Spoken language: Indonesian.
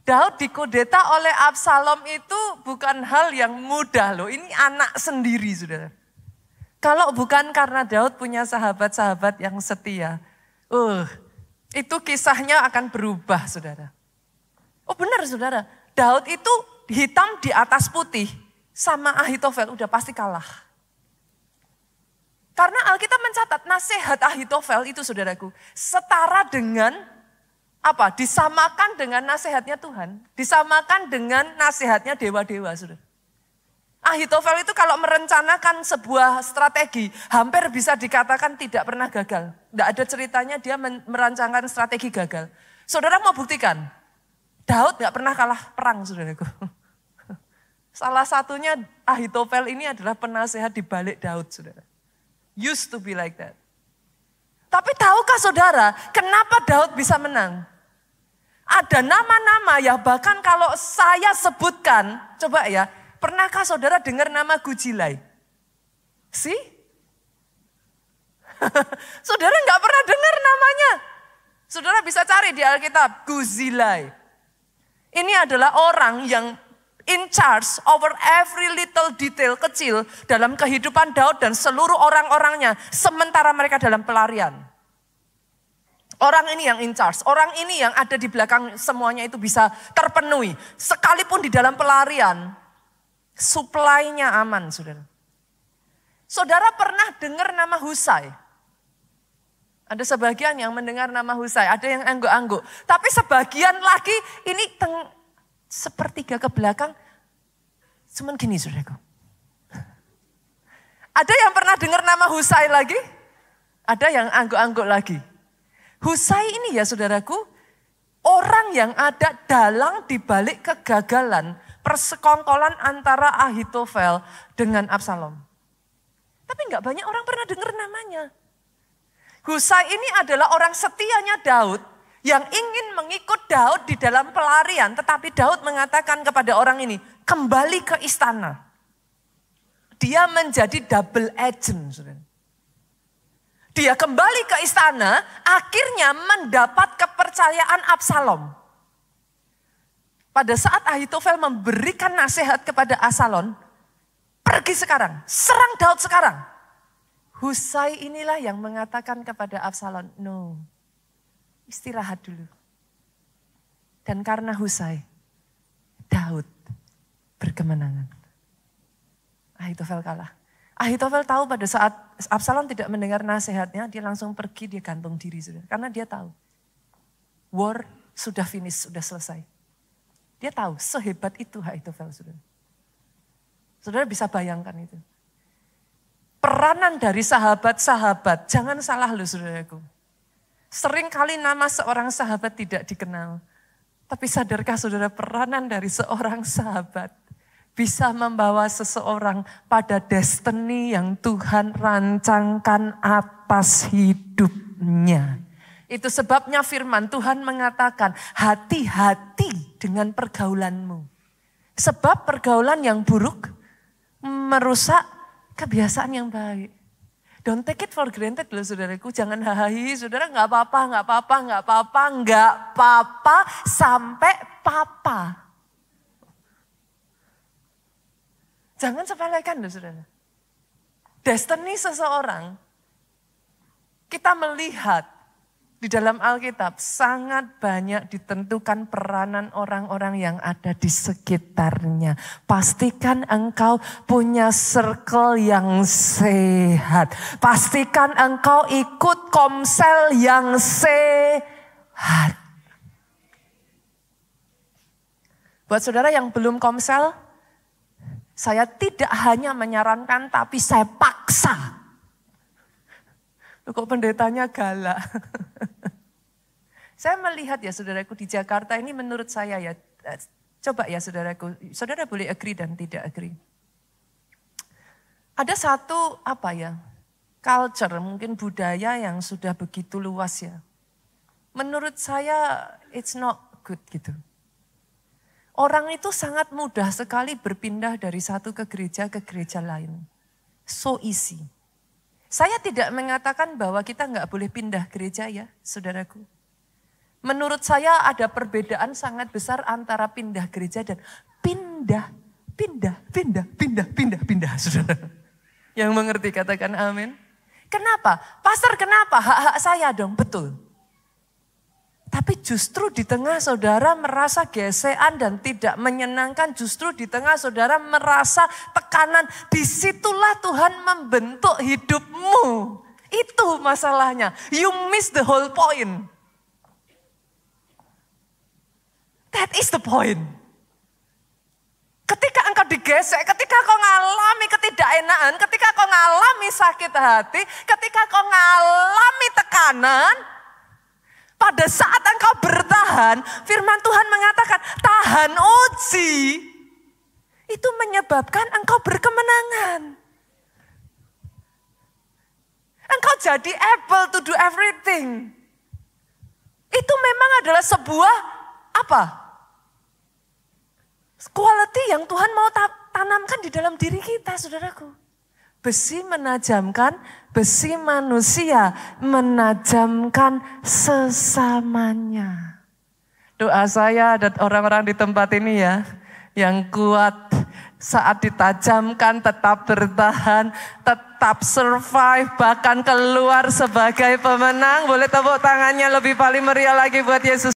Daud dikudeta oleh Absalom itu bukan hal yang mudah loh. Ini anak sendiri, saudara. Kalau bukan karena Daud punya sahabat-sahabat yang setia. Itu kisahnya akan berubah, saudara. Oh benar, saudara. Daud itu hitam di atas putih. Sama Ahitofel udah pasti kalah. Karena Alkitab mencatat nasihat Ahitofel itu, saudaraku, setara dengan apa? Disamakan dengan nasihatnya Tuhan. Disamakan dengan nasihatnya dewa-dewa, saudara. Ahitofel itu kalau merencanakan sebuah strategi, hampir bisa dikatakan tidak pernah gagal. Tidak ada ceritanya dia merancangkan strategi gagal. Saudara mau buktikan? Daud gak pernah kalah perang, saudaraku. Salah satunya Ahitofel ini adalah penasehat di balik Daud, saudara. Used to be like that. Tapi tahukah saudara, kenapa Daud bisa menang? Ada nama-nama ya, bahkan kalau saya sebutkan, coba ya, pernahkah saudara dengar nama Gujilai? Si? Saudara nggak pernah dengar namanya. Saudara bisa cari di Alkitab, Guzilai. Ini adalah orang yang in charge over every little detail kecil dalam kehidupan Daud dan seluruh orang-orangnya, sementara mereka dalam pelarian. Orang ini yang in charge, orang ini yang ada di belakang semuanya itu bisa terpenuhi. Sekalipun di dalam pelarian, supply-nya aman, saudara. Saudara pernah dengar nama Husai? Ada sebagian yang mendengar nama Husai, ada yang angguk-angguk. Tapi sebagian lagi ini sepertiga ke belakang, cuman gini, saudaraku. Ada yang pernah dengar nama Husai lagi? Ada yang angguk-angguk lagi. Husai ini ya saudaraku, orang yang ada dalang dibalik kegagalan persekongkolan antara Ahitofel dengan Absalom. Tapi nggak banyak orang pernah dengar namanya. Husai ini adalah orang setianya Daud yang ingin mengikut Daud di dalam pelarian. Tetapi Daud mengatakan kepada orang ini, kembali ke istana. Dia menjadi double agent, saudara. Dia kembali ke istana, akhirnya mendapat kepercayaan Absalom. Pada saat Ahitofel memberikan nasihat kepada Absalom, pergi sekarang, serang Daud sekarang. Husai inilah yang mengatakan kepada Absalom, no, istirahat dulu. Dan karena Husai, Daud berkemenangan. Ahitofel kalah. Ahitofel tahu pada saat Absalom tidak mendengar nasihatnya, dia langsung pergi, dia gantung diri. Saudara. Karena dia tahu, war sudah finish, sudah selesai. Dia tahu, sehebat itu Ahitofel. Saudara. Saudara bisa bayangkan itu. Peranan dari sahabat-sahabat, jangan salah loh saudaraku. Sering kali nama seorang sahabat tidak dikenal. Tapi sadarkah saudara, peranan dari seorang sahabat bisa membawa seseorang pada destiny yang Tuhan rancangkan atas hidupnya. Itu sebabnya firman Tuhan mengatakan, hati-hati dengan pergaulanmu. Sebab pergaulan yang buruk merusak kebiasaan yang baik. Don't take it for granted loh saudaraku. Jangan hahahi, saudara gak apa-apa sampai papa. Jangan sepelekan loh saudara. Destiny seseorang, kita melihat di dalam Alkitab sangat banyak ditentukan peranan orang-orang yang ada di sekitarnya. Pastikan engkau punya circle yang sehat. Pastikan engkau ikut komsel yang sehat. Buat saudara yang belum komsel, saya tidak hanya menyarankan, tapi saya paksa. Loh, kok pendetanya galak? Saya melihat ya saudaraku di Jakarta ini menurut saya ya, coba ya saudaraku, saudara boleh agree dan tidak agree. Ada satu culture, mungkin budaya yang sudah begitu luas ya. Menurut saya it's not good gitu. Orang itu sangat mudah sekali berpindah dari satu ke gereja lain. So easy. Saya tidak mengatakan bahwa kita nggak boleh pindah gereja ya, saudaraku. Menurut saya ada perbedaan sangat besar antara pindah gereja dan pindah. Saudara. Yang mengerti katakan amin. Kenapa? Pastor kenapa? Hak-hak saya dong, betul. Tapi justru di tengah saudara merasa gesekan dan tidak menyenangkan, justru di tengah saudara merasa tekanan, disitulah Tuhan membentuk hidupmu. Itu masalahnya. You miss the whole point. That is the point. Ketika engkau digesek, ketika kau ngalami ketidakenakan, ketika kau ngalami sakit hati, ketika kau ngalami tekanan, pada saat engkau bertahan, firman Tuhan mengatakan, tahan uji, itu menyebabkan engkau berkemenangan. Engkau jadi able to do everything. Itu memang adalah sebuah apa? Quality yang Tuhan mau tanamkan di dalam diri kita, saudaraku. Besi menajamkan, besi manusia menajamkan sesamanya. Doa saya dan orang-orang di tempat ini ya, yang kuat saat ditajamkan tetap bertahan, tetap survive, bahkan keluar sebagai pemenang. Boleh tepuk tangannya lebih paling meriah lagi buat Yesus.